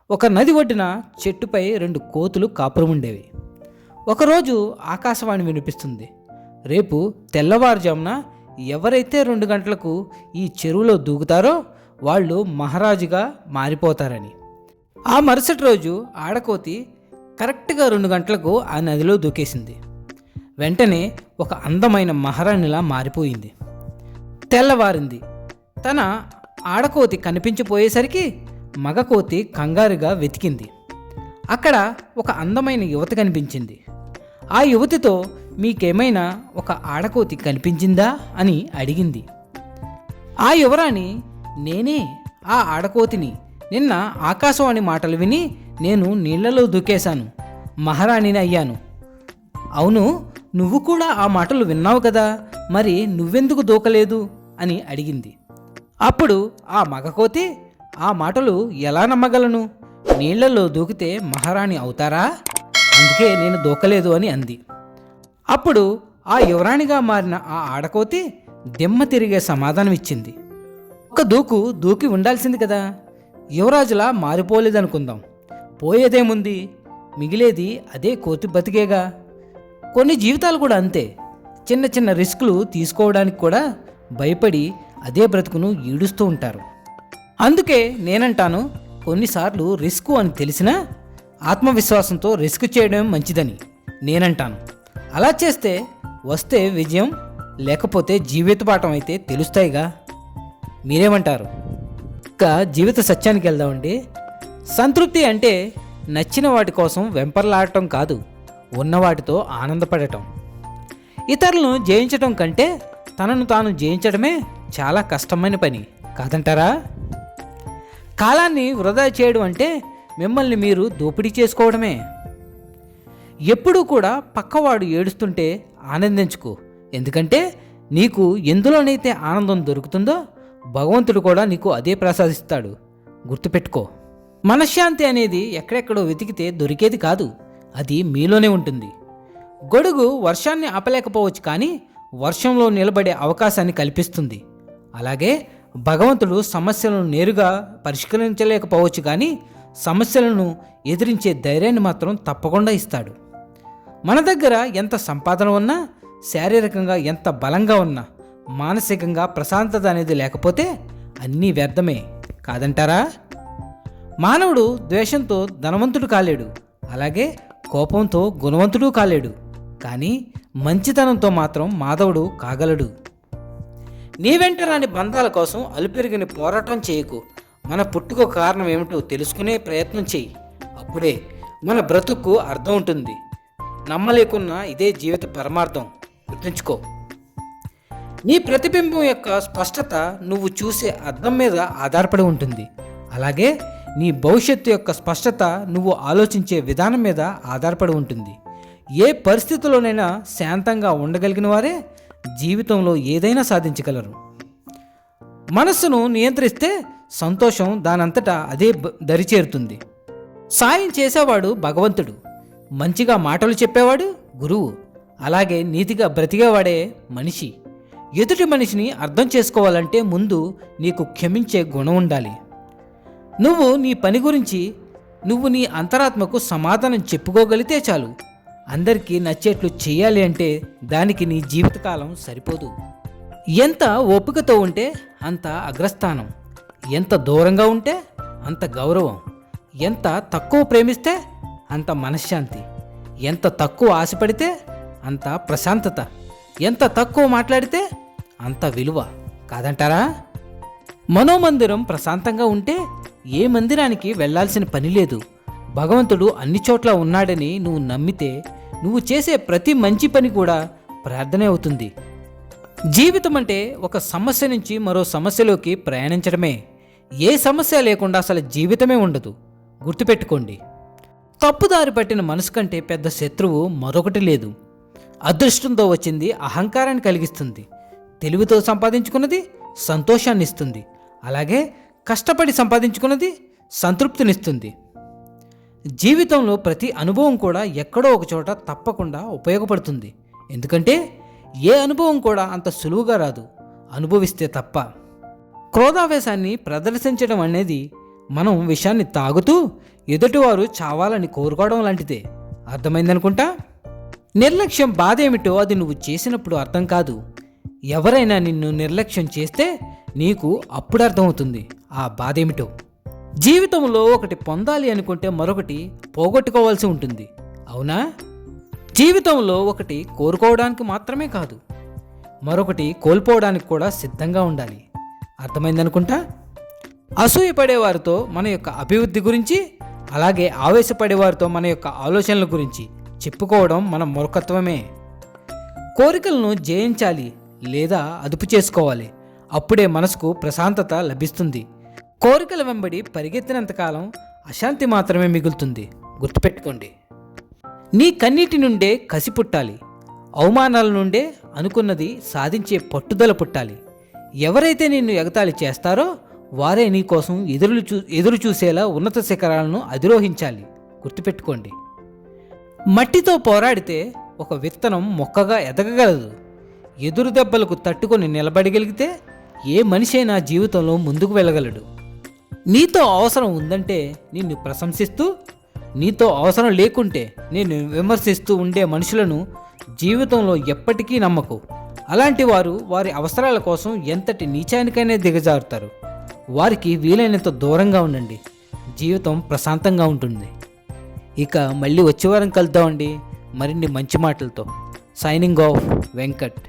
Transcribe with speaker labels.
Speaker 1: ఒక నది ఒడ్డున చెట్టుపై 2 కోతులు కాపురం ఉండేవి. ఒకరోజు ఆకాశవాణి వినిపిస్తుంది. రేపు తెల్లవారుజామున ఎవరైతే 2 గంటలకు ఈ చెరువులో దూకుతారో వాళ్ళు మహారాజుగా మారిపోతారని. ఆ మరుసటి రోజు ఆడకోతి కరెక్ట్గా 2 గంటలకు ఆ నదిలో దూకేసింది. వెంటనే ఒక అందమైన మహారాణిలా మారిపోయింది. తెల్లవారింది. తన ఆడకోతి కనిపించిపోయేసరికి మగకోతి కంగారుగా వెతికింది. అక్కడ ఒక అందమైన యువతి కనిపించింది. ఆ యువతితో మీకేమైనా ఒక ఆడకోతి కనిపించిందా అని అడిగింది. ఆ యువరాణి, నేనే ఆ ఆడకోతిని. నిన్న ఆకాశవాణి మాటలు విని నేను నీళ్లలో దూకేశాను, మహారాణిని అయ్యాను. అవును, నువ్వు కూడా ఆ మాటలు విన్నావు కదా, మరి నువ్వెందుకు దూకలేదు అని అడిగింది. అప్పుడు ఆ మగకోతి, ఆ మాటలు ఎలా నమ్మగలను? నీళ్లలో దూకితే మహారాణి అవుతారా? అందుకే నేను దూకలేదు అని అంది. అప్పుడు ఆ యువరాణిగా మారిన ఆ ఆడకోతి దిమ్మ తిరిగే సమాధానం ఇచ్చింది. ఒక దూకి ఉండాల్సింది కదా. యువరాజులా మారిపోలేదనుకుందాం. పోయేదేముంది, మిగిలేది అదే కోతి బతికేగా. కొన్ని జీవితాలు కూడా అంతే. చిన్న చిన్న రిస్కులు తీసుకోవడానికి కూడా భయపడి అదే బ్రతుకును ఈడుస్తూ ఉంటారు. అందుకే నేనంటాను, కొన్నిసార్లు రిస్క్ అని తెలిసినా ఆత్మవిశ్వాసంతో రిస్క్ చేయడం మంచిదని నేనంటాను. అలా చేస్తే వస్తే విజయం, లేకపోతే జీవిత పాఠం అయితే తెలుస్తాయిగా. మీరేమంటారు? ఇంకా జీవిత సత్యానికి వెళ్దామండి. సంతృప్తి అంటే నచ్చిన వాటి కోసం వెంపర్లాడటం కాదు, ఉన్నవాటితో ఆనందపడటం. ఇతరులను జయించడం కంటే తనను తాను జయించడమే చాలా కష్టమైన పని కాదంటారా? కాలాన్ని వృధా చేయడం అంటే మిమ్మల్ని మీరు దోపిడీ చేసుకోవడమే. ఎప్పుడూ కూడా పక్కవాడు ఏడుస్తుంటే ఆనందించుకో. ఎందుకంటే నీకు ఎందులోనైతే ఆనందం దొరుకుతుందో భగవంతుడు కూడా నీకు అదే ప్రసాదిస్తాడు. గుర్తుపెట్టుకో. మనశ్శాంతి అనేది ఎక్కడెక్కడో వెతికితే దొరికేది కాదు, అది మీలోనే ఉంటుంది. గొడుగు వర్షాన్ని ఆపలేకపోవచ్చు, కానీ వర్షంలో నిలబడే అవకాశాన్ని కల్పిస్తుంది. అలాగే భగవంతుడు సమస్యలను నేరుగా పరిష్కరించలేకపోవచ్చు, కానీ సమస్యలను ఎదిరించే ధైర్యాన్ని మాత్రం తప్పకుండా ఇస్తాడు. మన దగ్గర ఎంత సంపాదన ఉన్నా, శారీరకంగా ఎంత బలంగా ఉన్నా, మానసికంగా ప్రశాంతత అనేది లేకపోతే అన్నీ వ్యర్థమే కాదంటారా? మానవుడు ద్వేషంతో ధనవంతుడు కాలేడు, అలాగే కోపంతో గుణవంతుడు కాలేడు, కానీ మంచితనంతో మాత్రం మాధవుడు కాగలడు. నీ వెంట రాని బంధాల కోసం అలుపెరిగిన పోరాటం చేయకు. మన పుట్టుక కారణం ఏమిటో తెలుసుకునే ప్రయత్నం చెయ్యి. అప్పుడే మన బ్రతుకు అర్థం ఉంటుంది. నమ్మలేకున్నా ఇదే జీవిత పరమార్థం. గుర్తుంచుకో. నీ ప్రతిబింబం యొక్క స్పష్టత నువ్వు చూసే అర్థం మీద ఆధారపడి ఉంటుంది. అలాగే నీ భవిష్యత్తు యొక్క స్పష్టత నువ్వు ఆలోచించే విధానం మీద ఆధారపడి ఉంటుంది. ఏ పరిస్థితుల్లోనైనా శాంతంగా ఉండగలిగిన వారే జీవితంలో ఏదైనా సాధించగలరు. మనస్సును నియంత్రిస్తే సంతోషం దానంతటా అదే దరిచేరుతుంది. సాయం చేసేవాడు భగవంతుడు, మంచిగా మాటలు చెప్పేవాడు గురువు, అలాగే నీతిగా బ్రతికేవాడే మనిషి. ఎదుటి మనిషిని అర్థం చేసుకోవాలంటే ముందు నీకు క్షమించే గుణం ఉండాలి. నువ్వు నీ పని గురించి నువ్వు నీ అంతరాత్మకు సమాధానం చెప్పుకోగలిగితే చాలు. అందరికీ నచ్చేట్లు చేయాలి అంటే దానికి నీ జీవితకాలం సరిపోదు. ఎంత ఓపికతో ఉంటే అంత అగ్రస్థానం, ఎంత దూరంగా ఉంటే అంత గౌరవం, ఎంత తక్కువ ప్రేమిస్తే అంత మనశ్శాంతి, ఎంత తక్కువ ఆశపడితే అంత ప్రశాంతత, ఎంత తక్కువ మాట్లాడితే అంత విలువ కాదంటారా? మనోమందిరం ప్రశాంతంగా ఉంటే ఏ మందిరానికి వెళ్ళాల్సిన పని లేదు. భగవంతుడు అన్ని చోట్ల ఉన్నాడని నువ్వు నమ్మితే నువ్వు చేసే ప్రతి మంచి పని కూడా ప్రార్థనే అవుతుంది. జీవితం అంటే ఒక సమస్య నుంచి మరో సమస్యలోకి ప్రయాణించడమే. ఏ సమస్య లేకుండా అసలు జీవితమే ఉండదు. గుర్తుపెట్టుకోండి. తప్పుదారి పట్టిన మనసు కంటే పెద్ద శత్రువు మరొకటి లేదు. అదృష్టంతో వచ్చింది అహంకారాన్ని కలిగిస్తుంది, తెలివితో సంపాదించుకున్నది సంతోషాన్ని ఇస్తుంది, అలాగే కష్టపడి సంపాదించుకున్నది సంతృప్తినిస్తుంది. జీవితంలో ప్రతి అనుభవం కూడా ఎక్కడో ఒక చోట తప్పకుండా ఉపయోగపడుతుంది. ఎందుకంటే ఏ అనుభవం కూడా అంత సులువుగా రాదు, అనుభవిస్తే తప్ప. క్రోధావేశాన్ని ప్రదర్శించడం అనేది మనం విషాన్ని తాగుతూ ఎదుటివారు చావాలని కోరుకోవడం లాంటిదే. అర్థమైందనుకుంటా. నిర్లక్ష్యం బాధ ఏమిటో అది నువ్వు చేసినప్పుడు అర్థం కాదు. ఎవరైనా నిన్ను నిర్లక్ష్యం చేస్తే నీకు అప్పుడు అర్థమవుతుంది ఆ బాధ ఏమిటో. జీవితంలో ఒకటి పొందాలి అనుకుంటే మరొకటి పోగొట్టుకోవాల్సి ఉంటుంది, అవునా? జీవితంలో ఒకటి కోరుకోవడానికి మాత్రమే కాదు, మరొకటి కోల్పోవడానికి కూడా సిద్ధంగా ఉండాలి. అర్థమైందనుకుంటా. అసూయపడేవారితో మన యొక్క అభివృద్ధి గురించి, అలాగే ఆవేశపడేవారితో మన యొక్క ఆలోచనల గురించి చెప్పుకోవడం మన మూర్ఖత్వమే. కోరికలను జయించాలి లేదా అదుపు చేసుకోవాలి. అప్పుడే మనసుకు ప్రశాంతత లభిస్తుంది. కోరికల వెంబడి పరిగెత్తినంతకాలం అశాంతి మాత్రమే మిగులుతుంది. గుర్తుపెట్టుకోండి. నీ కన్నీటి నుండే కసి పుట్టాలి. అవమానాల నుండే అనుకున్నది సాధించే పట్టుదల పుట్టాలి. ఎవరైతే నిన్ను ఎగతాళి చేస్తారో వారే నీ కోసం ఎదురు చూసేలా ఉన్నత శిఖరాలను అధిరోహించాలి. గుర్తుపెట్టుకోండి. మట్టితో పోరాడితే ఒక విత్తనం మొక్కగా ఎదగగలదు. ఎదురు దెబ్బలకు తట్టుకొని నిలబడగలిగితే ఏ మనిషి అయినా జీవితంలో ముందుకు వెళ్ళగలడు. నీతో అవసరం ఉందంటే నిన్ను ప్రశంసిస్తూ, నీతో అవసరం లేకుంటే నేను విమర్శిస్తూ ఉండే మనుషులను జీవితంలో ఎప్పటికీ నమ్మకు. అలాంటి వారు వారి అవసరాల కోసం ఎంతటి నీచానికైనా దిగజారుతారు. వారికి వీలైనంత దూరంగా ఉండండి. జీవితం ప్రశాంతంగా ఉంటుంది. ఇక మళ్ళీ వచ్చే వారం కలుద్దామండి మరిన్ని మంచి మాటలతో. Signing off Venkat.